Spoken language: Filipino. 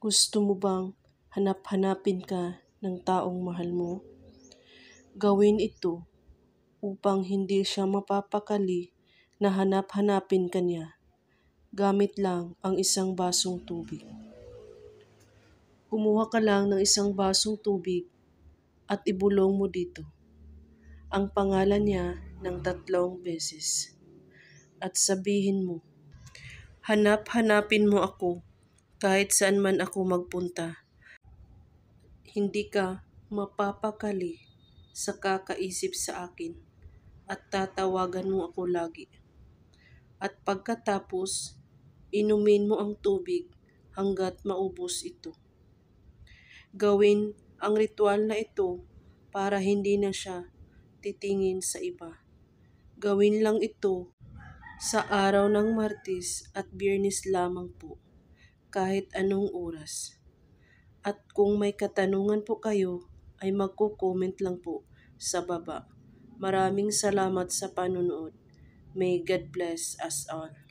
Gusto mo bang hanap-hanapin ka ng taong mahal mo? Gawin ito upang hindi siya mapapakali na hanap-hanapin ka niya. Gamit lang ang isang basong tubig. Kumuha ka lang ng isang basong tubig at ibulong mo dito ang pangalan niya ng 3 beses. At sabihin mo, hanap-hanapin mo ako kahit saan man ako magpunta. Hindi ka mapapakali sa kakaisip sa akin at tatawagan mo ako lagi. At pagkatapos, inumin mo ang tubig hanggat maubos ito. Gawin ang ritual na ito para hindi na siya titingin sa iba. Gawin lang ito sa araw ng Martes at Biyernes lamang po, kahit anong oras. At kung may katanungan po kayo, ay magko-comment lang po sa baba. Maraming salamat sa panonood. May God bless us all.